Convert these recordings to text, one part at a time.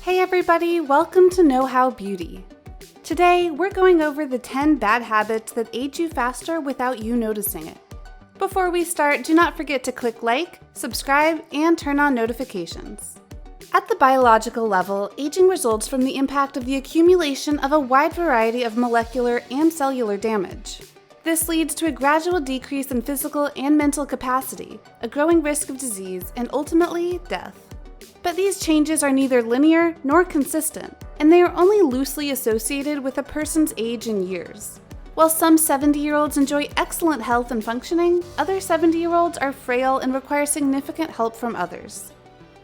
Hey everybody, welcome to Know How Beauty. Today, we're going over the 10 bad habits that age you faster without you noticing it. Before we start, do not forget to click like, subscribe, and turn on notifications. At the biological level, aging results from the impact of the accumulation of a wide variety of molecular and cellular damage. This leads to a gradual decrease in physical and mental capacity, a growing risk of disease, and ultimately, death. But these changes are neither linear nor consistent, and they are only loosely associated with a person's age in years. While some 70-year-olds enjoy excellent health and functioning, other 70-year-olds are frail and require significant help from others.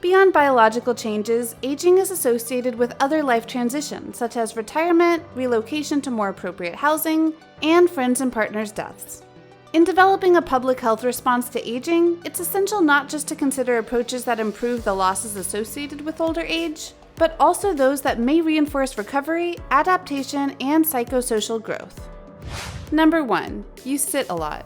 Beyond biological changes, aging is associated with other life transitions, such as retirement, relocation to more appropriate housing, and friends and partners' deaths. In developing a public health response to aging, it's essential not just to consider approaches that improve the losses associated with older age, but also those that may reinforce recovery, adaptation, and psychosocial growth. Number 1. You sit a lot.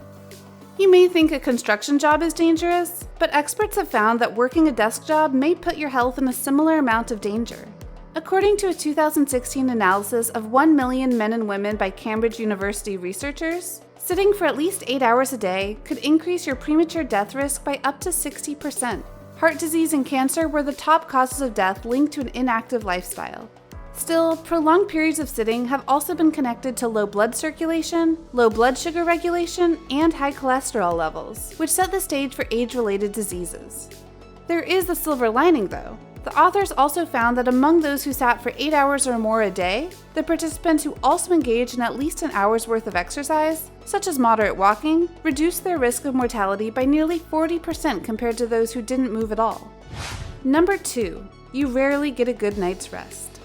You may think a construction job is dangerous, but experts have found that working a desk job may put your health in a similar amount of danger. According to a 2016 analysis of 1 million men and women by Cambridge University researchers, sitting for at least 8 hours a day could increase your premature death risk by up to 60%. Heart disease and cancer were the top causes of death linked to an inactive lifestyle. Still, prolonged periods of sitting have also been connected to low blood circulation, low blood sugar regulation, and high cholesterol levels, which set the stage for age-related diseases. There is a silver lining, though. The authors also found that among those who sat for 8 hours or more a day, the participants who also engaged in at least an hour's worth of exercise, such as moderate walking, reduced their risk of mortality by nearly 40% compared to those who didn't move at all. Number 2. You rarely get a good night's rest.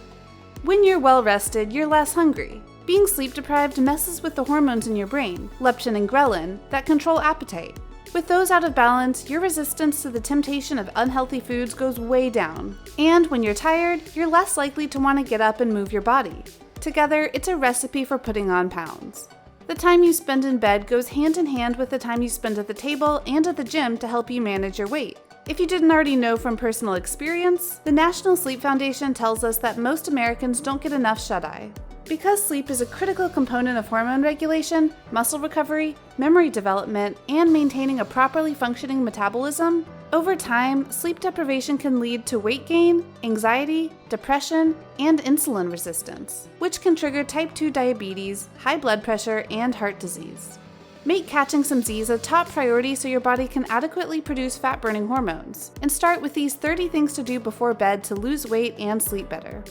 When you're well rested, you're less hungry. Being sleep deprived messes with the hormones in your brain, leptin and ghrelin, that control appetite. With those out of balance, your resistance to the temptation of unhealthy foods goes way down. And when you're tired, you're less likely to want to get up and move your body. Together, it's a recipe for putting on pounds. The time you spend in bed goes hand in hand with the time you spend at the table and at the gym to help you manage your weight. If you didn't already know from personal experience, the National Sleep Foundation tells us that most Americans don't get enough shut-eye. Because sleep is a critical component of hormone regulation, muscle recovery, memory development, and maintaining a properly functioning metabolism, over time, sleep deprivation can lead to weight gain, anxiety, depression, and insulin resistance, which can trigger type 2 diabetes, high blood pressure, and heart disease. Make catching some Z's a top priority so your body can adequately produce fat-burning hormones, and start with these 30 things to do before bed to lose weight and sleep better.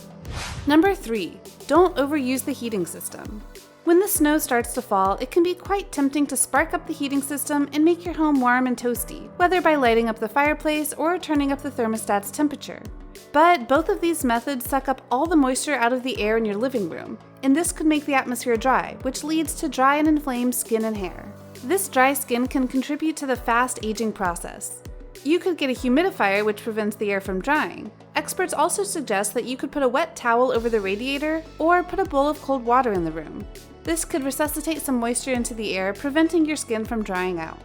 Number 3. Don't overuse the heating system. When the snow starts to fall, it can be quite tempting to spark up the heating system and make your home warm and toasty, whether by lighting up the fireplace or turning up the thermostat's temperature. But both of these methods suck up all the moisture out of the air in your living room, and this could make the atmosphere dry, which leads to dry and inflamed skin and hair. This dry skin can contribute to the fast aging process. You could get a humidifier which prevents the air from drying. Experts also suggest that you could put a wet towel over the radiator or put a bowl of cold water in the room. This could resuscitate some moisture into the air, preventing your skin from drying out.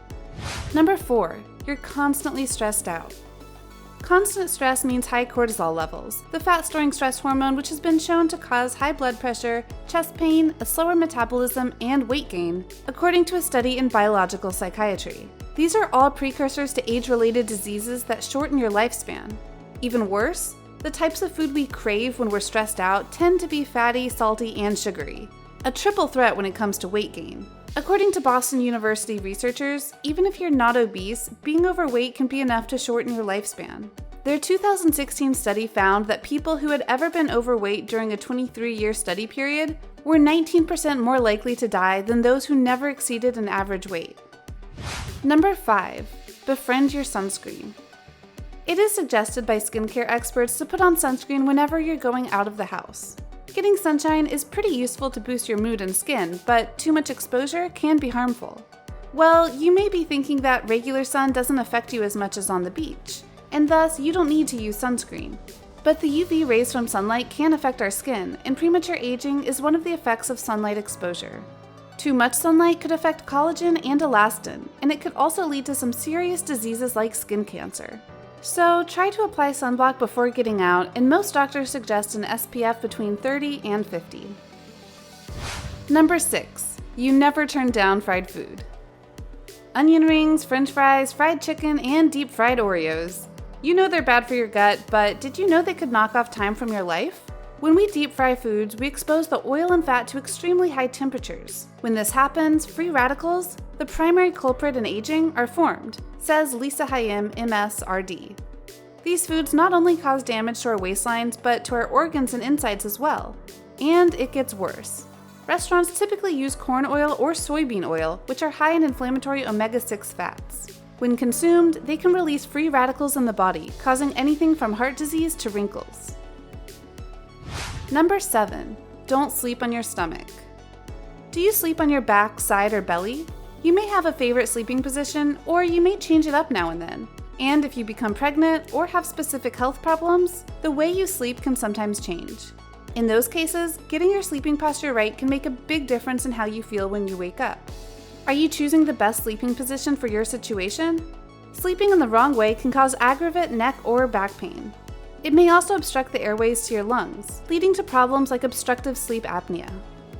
Number 4. You're constantly stressed out. Constant stress means high cortisol levels, the fat-storing stress hormone which has been shown to cause high blood pressure, chest pain, a slower metabolism, and weight gain, according to a study in biological psychiatry. These are all precursors to age-related diseases that shorten your lifespan. Even worse, the types of food we crave when we're stressed out tend to be fatty, salty, and sugary. A triple threat when it comes to weight gain. According to Boston University researchers, even if you're not obese, being overweight can be enough to shorten your lifespan. Their 2016 study found that people who had ever been overweight during a 23-year study period were 19% more likely to die than those who never exceeded an average weight. Number 5. Befriend your sunscreen. It is suggested by skincare experts to put on sunscreen whenever you're going out of the house. Getting sunshine is pretty useful to boost your mood and skin, but too much exposure can be harmful. Well, you may be thinking that regular sun doesn't affect you as much as on the beach, and thus you don't need to use sunscreen. But the UV rays from sunlight can affect our skin, and premature aging is one of the effects of sunlight exposure. Too much sunlight could affect collagen and elastin, and it could also lead to some serious diseases like skin cancer. So try to apply sunblock before getting out, and most doctors suggest an SPF between 30 and 50. Number 6. You never turn down fried food. Onion rings, french fries, fried chicken, and deep fried Oreos. You know they're bad for your gut, but did you know they could knock off time from your life? When we deep fry foods, we expose the oil and fat to extremely high temperatures. When this happens, free radicals, the primary culprit in aging, are formed, says Lisa Hayim, MS.RD. These foods not only cause damage to our waistlines, but to our organs and insides as well. And it gets worse. Restaurants typically use corn oil or soybean oil, which are high in inflammatory omega-6 fats. When consumed, they can release free radicals in the body, causing anything from heart disease to wrinkles. Number 7. Don't sleep on your stomach. Do you sleep on your back, side, or belly? You may have a favorite sleeping position, or you may change it up now and then. And if you become pregnant or have specific health problems, the way you sleep can sometimes change. In those cases, getting your sleeping posture right can make a big difference in how you feel when you wake up. Are you choosing the best sleeping position for your situation? Sleeping in the wrong way can cause aggravate neck or back pain. It may also obstruct the airways to your lungs, leading to problems like obstructive sleep apnea.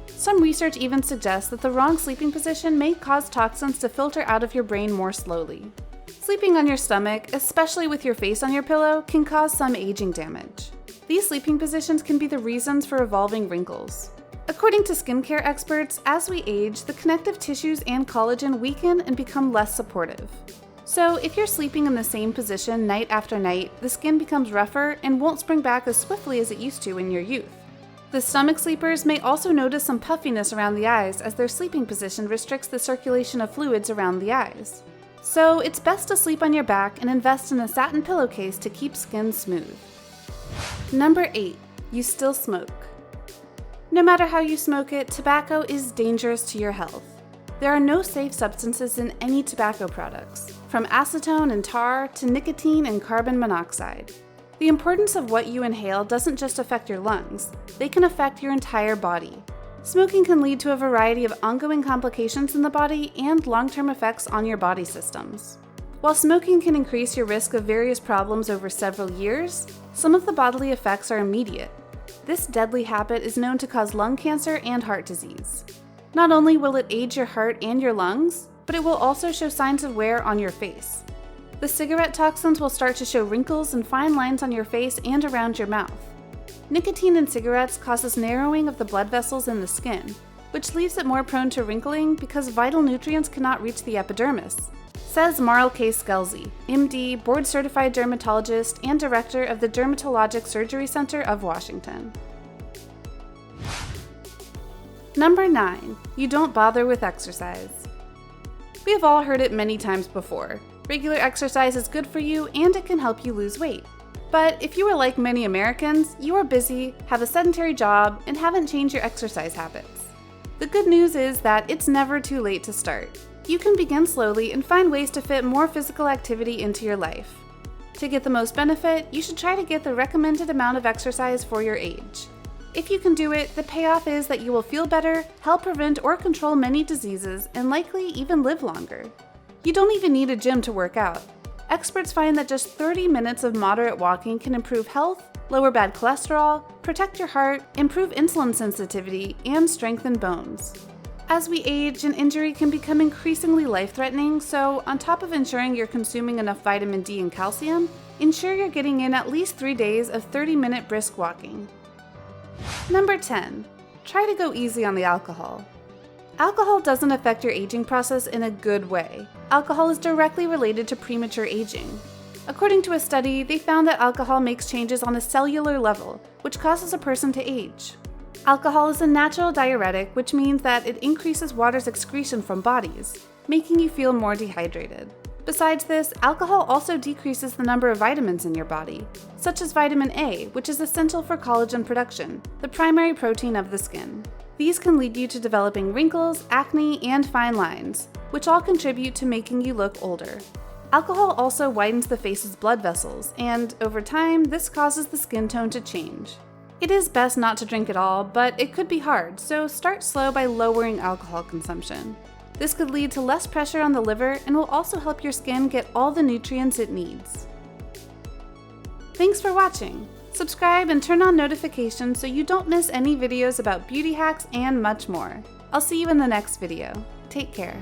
Some research even suggests that the wrong sleeping position may cause toxins to filter out of your brain more slowly. Sleeping on your stomach, especially with your face on your pillow, can cause some aging damage. These sleeping positions can be the reasons for evolving wrinkles. According to skincare experts, as we age, the connective tissues and collagen weaken and become less supportive. So if you're sleeping in the same position night after night, the skin becomes rougher and won't spring back as swiftly as it used to in your youth. The stomach sleepers may also notice some puffiness around the eyes as their sleeping position restricts the circulation of fluids around the eyes. So it's best to sleep on your back and invest in a satin pillowcase to keep skin smooth. Number 8. You still smoke. No matter how you smoke it, tobacco is dangerous to your health. There are no safe substances in any tobacco products, from acetone and tar to nicotine and carbon monoxide. The importance of what you inhale doesn't just affect your lungs, they can affect your entire body. Smoking can lead to a variety of ongoing complications in the body and long-term effects on your body systems. While smoking can increase your risk of various problems over several years, some of the bodily effects are immediate. This deadly habit is known to cause lung cancer and heart disease. Not only will it age your heart and your lungs, but it will also show signs of wear on your face. The cigarette toxins will start to show wrinkles and fine lines on your face and around your mouth. Nicotine in cigarettes causes narrowing of the blood vessels in the skin, which leaves it more prone to wrinkling because vital nutrients cannot reach the epidermis, says Marl K. Skelzy, MD, board-certified dermatologist and director of the Dermatologic Surgery Center of Washington. Number 9. You don't bother with exercise. We have all heard it many times before. Regular exercise is good for you and it can help you lose weight. But if you are like many Americans, you are busy, have a sedentary job, and haven't changed your exercise habits. The good news is that it's never too late to start. You can begin slowly and find ways to fit more physical activity into your life. To get the most benefit, you should try to get the recommended amount of exercise for your age. If you can do it, the payoff is that you will feel better, help prevent or control many diseases, and likely even live longer. You don't even need a gym to work out. Experts find that just 30 minutes of moderate walking can improve health, lower bad cholesterol, protect your heart, improve insulin sensitivity, and strengthen bones. As we age, an injury can become increasingly life-threatening, so on top of ensuring you're consuming enough vitamin D and calcium, ensure you're getting in at least 3 days of 30-minute brisk walking. Number 10. Try to go easy on the alcohol. Alcohol doesn't affect your aging process in a good way. Alcohol is directly related to premature aging. According to a study, they found that alcohol makes changes on a cellular level, which causes a person to age. Alcohol is a natural diuretic, which means that it increases water's excretion from bodies, making you feel more dehydrated. Besides this, alcohol also decreases the number of vitamins in your body, such as vitamin A, which is essential for collagen production, the primary protein of the skin. These can lead you to developing wrinkles, acne, and fine lines, which all contribute to making you look older. Alcohol also widens the face's blood vessels, and over time, this causes the skin tone to change. It is best not to drink at all, but it could be hard, so start slow by lowering alcohol consumption. This could lead to less pressure on the liver and will also help your skin get all the nutrients it needs. Thanks for watching. Subscribe and turn on notifications so you don't miss any videos about beauty hacks and much more. I'll see you in the next video. Take care.